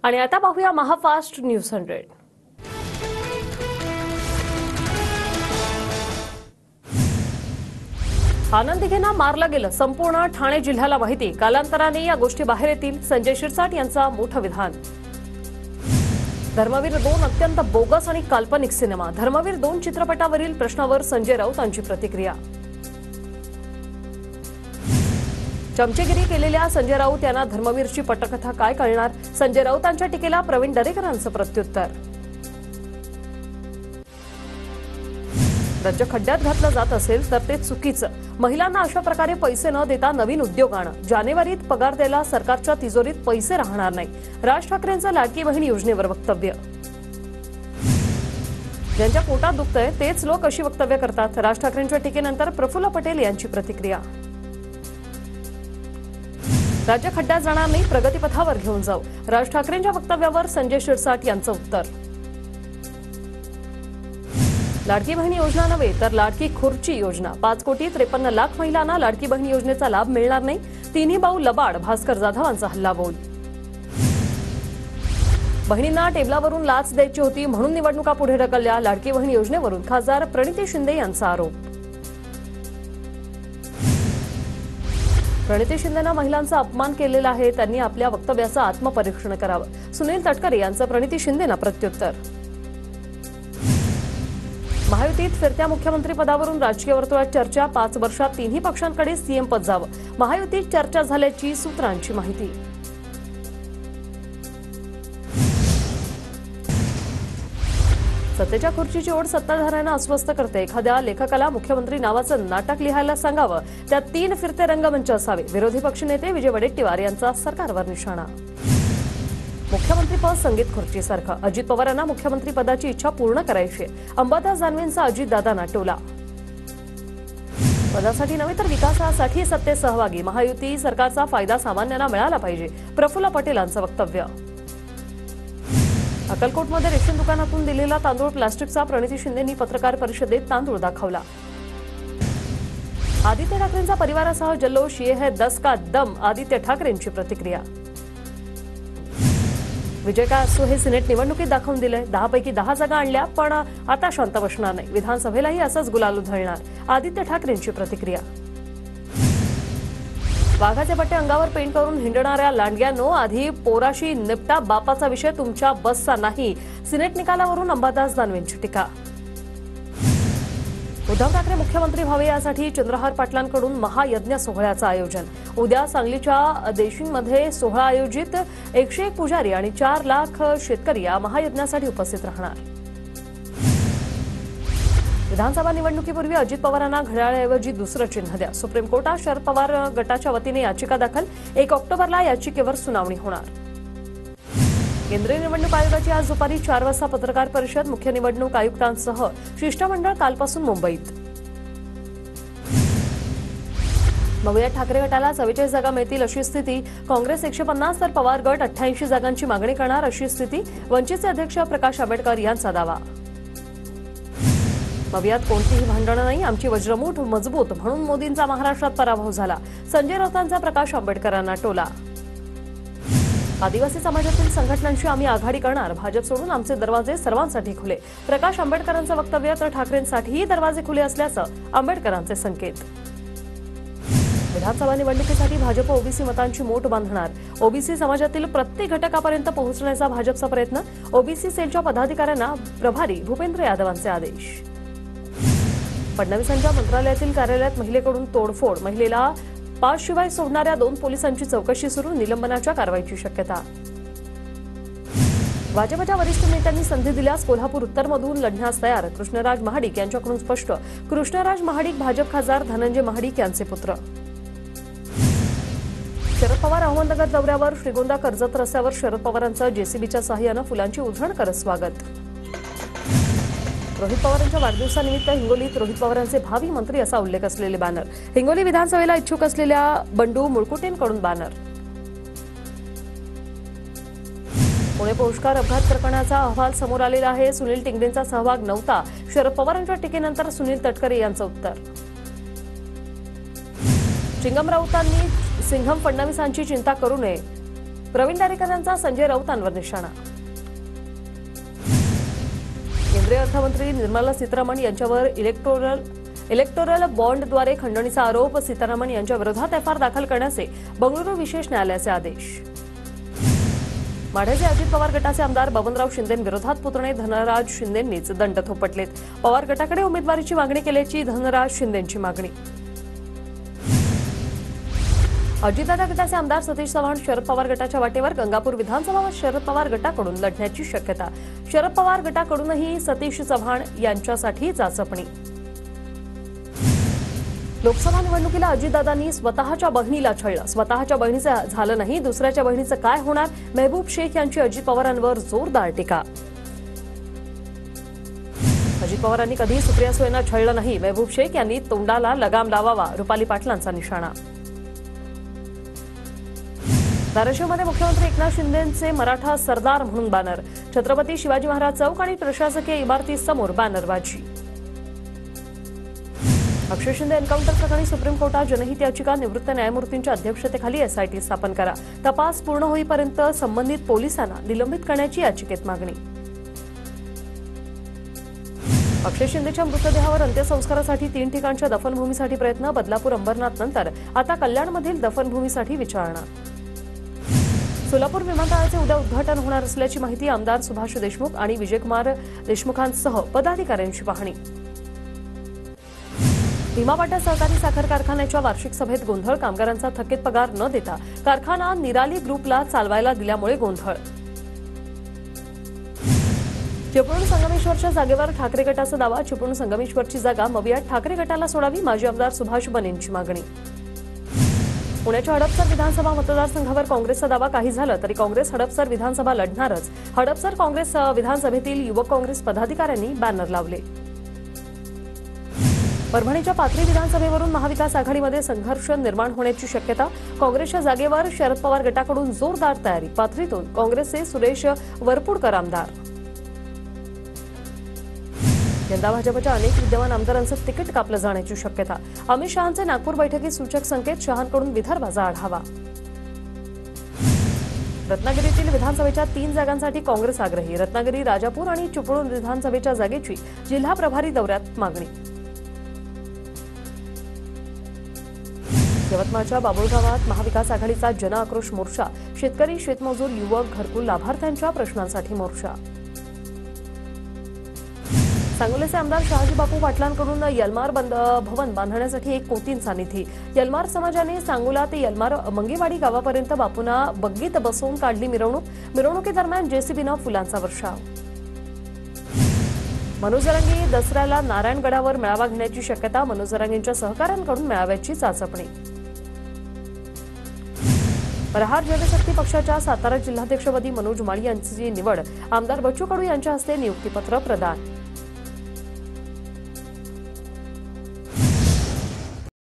आणि आता पाहूया महाफास्ट न्यूज 100। आनंद दिघेंना मारलं गेलं, संपूर्ण ठाणे जिल्ह्याला माहिती। कालांतराने या गोष्टी बाहेर येतील, संजय शिरसाट यांचा मोठं विधान। धर्मवीर 2 अत्यंत बोगस आणि काल्पनिक सिनेमा। धर्मवीर 2 चित्रपटावरील प्रश्नावर संजय राऊत यांची प्रतिक्रिया। चमचेगिरी केलेल्या संजय राऊत यांना धर्मवीरची पटकथा काय कळणार? संजय राऊतांच्या टीकेला प्रवीण दरेकरांचं प्रत्युत्तर। राज्य खड्ड्यात घातलं जात असेल तर ते चुकीचं। महिलांना अशा प्रकारे पैसे न देता नवीन उद्योग आणा। जानेवारीत पगार द्यायला सरकारच्या तिजोरीत पैसे राहणार नाही। राज ठाकरेंचं लाडकी बहीण योजनेवर वक्तव्य। ज्यांच्या पोटात दुखतंय तेच लोक अशी वक्तव्य करतात। राज ठाकरेंच्या टीकेनंतर प्रफुल्ल पटेल यांची प्रतिक्रिया। राज्य खड्ड्यात जाणार नाही, प्रगतीपथावर घेऊन जाऊ। राज ठाकरेंच्या वक्तव्यावर संजय शिरसाट यांचं उत्तर। लाडकी बहीण योजना नव्हे तर लाडकी खुर्ची योजना। 5,53,00,000 महिलांना लाडकी बहीण योजनेचा लाभ मिळणार नाही। तिन्ही भाऊ लबाड, भास्कर जाधवांचा हल्लाबोल। बहिणींना टेबलावरून लाच द्यायची होती म्हणून निवडणुका पुढे ढकलल्या। लाडकी बहीण योजनेवरून खासदार प्रणिती शिंदे यांचा आरोप। प्रणिती शिंदेंना महिलांचा अपमान केलेला आहे, त्यांनी आपल्या वक्तव्याचं आत्मपरीक्षण करावं। सुनील तटकरे यांचं प्रणिती शिंदेंना प्रत्युत्तर। महायुतीत फिरत्या मुख्यमंत्री पदावरून राजकीय वर्तुळात चर्चा। 5 वर्षात तिन्ही पक्षांकडे सीएम पद जावं, महायुतीत चर्चा झाल्याची सूत्रांची माहिती। सत्तेच्या खुर्चीची ओढ सत्ताधाऱ्यांना अस्वस्थ करते। एखाद्या लेखकाला मुख्यमंत्री नावाचं नाटक लिहायला सांगावं, त्यात 3 फिरते रंगमंच असावे। विरोधी पक्षनेते विजय वडेट्टीवार यांचा सरकारवर निशाणा। मुख्यमंत्रीपद संगीत खुर्चीसारखं, अजित पवारांना मुख्यमंत्री पदाची इच्छा पूर्ण करायची। अंबादास दानवेंचा अजितदादांना टोला। पदासाठी नव्हे तर विकासासाठी सत्तेत सहभागी, महायुती सरकारचा फायदा सामान्यांना मिळाला पाहिजे। प्रफुल्ल पटेलांचं वक्तव्य। अक्कलकोटमध्ये रेशन दुकानातून दिलेला तांदूळ प्लास्टिकचा, प्रणिती शिंदेंनी पत्रकार परिषदेत तांदूळ दाखवला। आदित्य ठाकरेंचा परिवारासह जल्लोष, ये है 10 का दम, आदित्य ठाकरेंची प्रतिक्रिया। विजय काय असो हे सिनेट निवडणुकीत दाखवून दिलंय। 10 पैकी 10 जागा आणल्या, पण आता शांत बसणार नाही। विधानसभेलाही असंच गुलाल उधळणार, आदित्य ठाकरेंची प्रतिक्रिया। वाघाचे बट्टे अंगावर पेंट करून हिंडणाऱ्या लांडग्यांनो, आधी पोराशी निपटा, बापाचा विषय तुमच्या बसचा नाही। सिनेट निकालावरून अंबादास दानवेंची टीका। उद्धव ठाकरे मुख्यमंत्री व्हावे यासाठी चंद्रहार पाटलांकडून महायज्ञ सोहळ्याचं आयोजन। उद्या सांगलीच्या देशिंगमध्ये सोहळा आयोजित। 101 पुजारी आणि 4 लाख शेतकरी या महायज्ञासाठी उपस्थित राहणार। विधानसभा निवडणुकीपूर्वी अजित पवारांना घड्याळाऐवजी दुसरं चिन्ह द्या। सुप्रीम कोर्टात शरद पवार गटाच्या वतीने याचिका दाखल। 1 ऑक्टोबरला याचिकेवर सुनावणी होणार। केंद्रीय निवडणूक आयोगाची आज दुपारी 4 वाजता पत्रकार परिषद। मुख्य निवडणूक आयुक्तांसह शिष्टमंडळ कालपासून मुंबईत। मग ठाकरे गटाला 44 जागा मिळतील अशी स्थिती। काँग्रेस 150 तर पवार गट 88 जागांची मागणी करणार अशी स्थिती। वंचितचे अध्यक्ष प्रकाश आंबेडकर यांचा दावा। मवियात कोणतीही भांडणं नाही, आमची वज्रमूठ मजबूत, म्हणून मोदींचा महाराष्ट्रात पराभव झाला। संजय राऊतांचा प्रकाश आंबेडकरांना टोला। आदिवासी समाजातील संघटनांशी आम्ही आघाडी करणार, भाजप सोडून आमचे दरवाजे सर्वांसाठी खुले। प्रकाश आंबेडकरांचं वक्तव्य। तर ठाकरेंसाठीही दरवाजे खुले असल्याचं आंबेडकरांचे संकेत। विधानसभा निवडणुकीसाठी भाजप ओबीसी मतांची मोठ बांधणार। ओबीसी समाजातील प्रत्येक घटकापर्यंत पोहोचण्याचा भाजपचा प्रयत्न। ओबीसी सेलच्या पदाधिकाऱ्यांना प्रभारी भूपेंद्र यादवांचे आदेश। फडणवीसांच्या मंत्रालयातील कार्यालयात महिलेकडून तोडफोड, महिलेला पासशिवाय सोडणाऱ्या 2 पोलिसांची चौकशी सुरू। निलंबनाच्या कारवाईची शक्यता। भाजपच्या वरिष्ठ नेत्यांनी संधी दिल्यास कोल्हापूर उत्तरमधून लढण्यास तयार। कृष्णराज महाडिक यांच्याकडून स्पष्ट। कृष्णराज महाडिक भाजप खासदार धनंजय महाडिक यांचे पुत्र। शरद पवार अहमदनगर दौऱ्यावर। श्रीगोंदा कर्जत रस्त्यावर शरद पवारांचं जेसीबीच्या सहाय्यानं फुलांची उधळण करत स्वागत। रोहित पवारांच्या वाढदिवसानिमित्त हिंगोलीत रोहित पवारांचे भावी मंत्री असा उल्लेख असलेले बॅनर। हिंगोली विधानसभेला इच्छुक असलेल्या बंडू मुळकुटेंकडून बॅनर। पुणे पुष्कर अपघात प्रकरणाचा अहवाल समोर आलेला आहे। सुनील टिंगरेंचा सहभाग नव्हता, शरद पवारांच्या टीकेनंतर सुनील तटकरे यांचं उत्तर। चिंगम राऊतांनी सिंघम फडणवीसांची चिंता करू नये, प्रवीण दरेकर यांचा संजय राऊतांवर निशाणा. केंद्रीय अर्थमंत्री निर्मला सीतारामन यांच्यावर इलेक्टोरल बॉन्डद्वारे खंडणीचा आरोप. सीतारामन यांच्या विरोधात एफआयआर दाखल करण्याचे बंगळुरू विशेष न्यायालयाचे आदेश. माढ्याचे अजित पवार गटाचे आमदार बबनराव शिंदेंविरोधात पुतणे धनराज शिंदेंनीच दंड थोपटलेत. पवार गटाकडे उमेदवारीची मागणी केल्याची धनराज शिंदेंची मागणी. अजितदादा गटाचे आमदार सतीश चव्हाण शरद पवार गटाच्या वाटेवर. गंगापूर विधानसभा शरद पवार गटाकडून लढण्याची शक्यता. शरद पवार गटाकडूनही सतीश चव्हाण यांच्यासाठी चाचपणी. लोकसभा निवडणुकीला अजितदादांनी स्वतःच्या बहिणीला छळलं. स्वतःच्या बहिणीचं झालं नाही, दुसऱ्याच्या बहिणीचं काय होणार? महबूब शेख यांची अजित पवारांवर जोरदार टीका. अजित पवारांनी कधीही सुप्रिया सुळेंना छळलं नाही. महबूब शेख यांनी तोंडाला लगाम लावावा. रुपाली पाटलांचा निशाणा. धाराशिवमध्ये मुख्यमंत्री एकनाथ शिंदेंचे मराठा सरदार म्हणून बॅनर. छत्रपती शिवाजी महाराज चौक आणि प्रशासकीय इमारतीसमोर बॅनरबाजी. अक्षय शिंदे एन्काउंटर प्रकरणी सुप्रीम कोर्टात जनहित याचिका. निवृत्त न्यायमूर्तींच्या अध्यक्षतेखाली एसआयटी स्थापन करा. तपास पूर्ण होईपर्यंत संबंधित पोलिसांना निलंबित करण्याची याचिकेत मागणी. अक्षय शिंदेच्या मृतदेहावर अंत्यसंस्कारासाठी 3 ठिकाणच्या दफनभूमीसाठी प्रयत्न. बदलापूर अंबरनाथ नंतर आता कल्याणमधील दफनभूमीसाठी विचारणा. सोलापूर विमानतळाचे उद्या उद्घाटन होणार असल्याची माहिती. आमदार सुभाष देशमुख आणि विजयकुमार देशमुखांसह पदाधिकाऱ्यांची पाहणी. भीमापाटा सहकारी साखर कारखान्याच्या वार्षिक सभेत गोंधळ. कामगारांचा थकीत पगार न देता कारखाना निराली ग्रुपला चालवायला दिल्यामुळे गोंधळ. चिपळूण संगमेश्वरच्या जागेवर ठाकरे गटाचा दावा. चिपळूण संगमेश्वरची जागा मवियात ठाकरे गटाला सोडावी. माजी आमदार सुभाष बनेंची मागणी. पुण्याच्या हडपसर विधानसभा मतदारसंघावर काँग्रेसचा दावा. काही झालं तरी काँग्रेस हडपसर विधानसभा लढणारच. हडपसर काँग्रेस विधानसभेतील युवक काँग्रेस पदाधिकाऱ्यांनी बॅनर लावले. परभणीच्या पाथरी विधानसभेवरून महाविकास आघाडीमध्ये संघर्ष निर्माण होण्याची शक्यता. काँग्रेसच्या जागेवर शरद पवार गटाकडून जोरदार तयारी. पाथरीतून काँग्रेसचे सुरेश वरपुडकर आमदार. यंदा भाजपच्या अनेक विद्यमान आमदारांचं तिकीट कापलं जाण्याची शक्यता. अमित शहांचे नागपूर बैठकीत सूचक संकेत. शहांकडून विदर्भाचा आढावा. रत्नागिरीतील विधानसभेच्या 3 जागांसाठी काँग्रेस आग्रही. रत्नागिरी, राजापूर आणि चिपळूण विधानसभेच्या जागेची जिल्हा प्रभारी दौऱ्यात मागणी. यवतमाळच्या बाबुळगावात महाविकास आघाडीचा जनआक्रोश मोर्चा. शेतकरी, शेतमजूर, युवक, घरकुल लाभार्थ्यांच्या प्रश्नांसाठी मोर्चा. सांगोलेचे आमदार शहाजी बापू पाटलांकडून यलमार भवन बांधण्यासाठी 1 कोटींचा निधी. यलमार समाजाने सांगोला ते यलमार मंगेवाडी गावापर्यंत बापूंना बग्गीत बसवून काढली मिरवणूक. मिरवणुकीदरम्यान जेसीबीनं फुलांचा वर्षाव. मनोज जरांगे दसऱ्याला नारायणगडावर मेळावा घेण्याची शक्यता. मनोज जरांगेंच्या सहकाऱ्यांकडून मेळाव्याची चाचपणी. प्रहार जनशक्ती पक्षाच्या सातारा जिल्हाध्यक्षपदी मनोज माळी यांची निवड. आमदार बच्चू कडू यांच्या हस्ते नियुक्तीपत्र प्रदान.